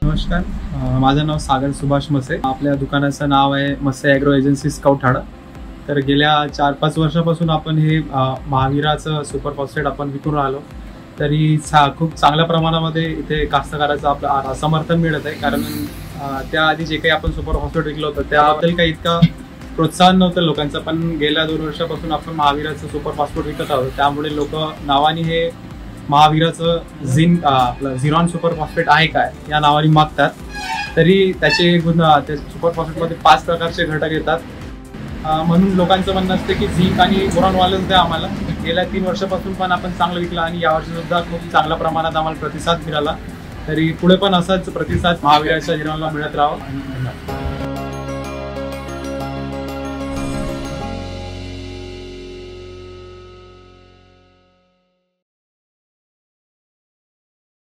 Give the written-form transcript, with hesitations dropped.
नमस्कार, माझं नाव सागर सुभाष मसे. आपल्या दुकानाचं नाव आहे मसे ॲग्रो एजन्सी स्काउट ठाणा. तर गेल्या 4-5 वर्षापासून आपण हे महावीराचं सुपर फॉस्फेट आपण विकून राहिलो. तरी खूप चांगल्या प्रमाणामध्ये इथे कास्तकाराचं आपलं समर्थन मिळत आहे. कारण त्याआधी जे काही आपण सुपर फॉस्फेट विकलं होतं त्याबद्दल काही इतका प्रोत्साहन नव्हतं लोकांचं, पण गेल्या 2 वर्षापासून आपण महावीराचं सुपर फॉस्फेट विकत आहोत. त्यामुळे लोक नावाने हे महावीराचं आपलं झिरॉन सुपर फॉस्फेट आहे काय या नावाने मागतात. तरी त्याचे गुण त्या सुपर फॉस्फेटमध्ये 5 प्रकारचे घटक येतात. म्हणून लोकांचं म्हणणं असते की झिंक आणि बोरॉनवालच द्या आम्हाला. गेल्या 3 वर्षापासून पण आपण चांगलं विकलं आणि यावर्षी सुद्धा खूप चांगल्या प्रमाणात आम्हाला प्रतिसाद मिळाला. तरी पुढे पण असाच प्रतिसाद महावीराच्या झिरॉनला मिळत राहावा.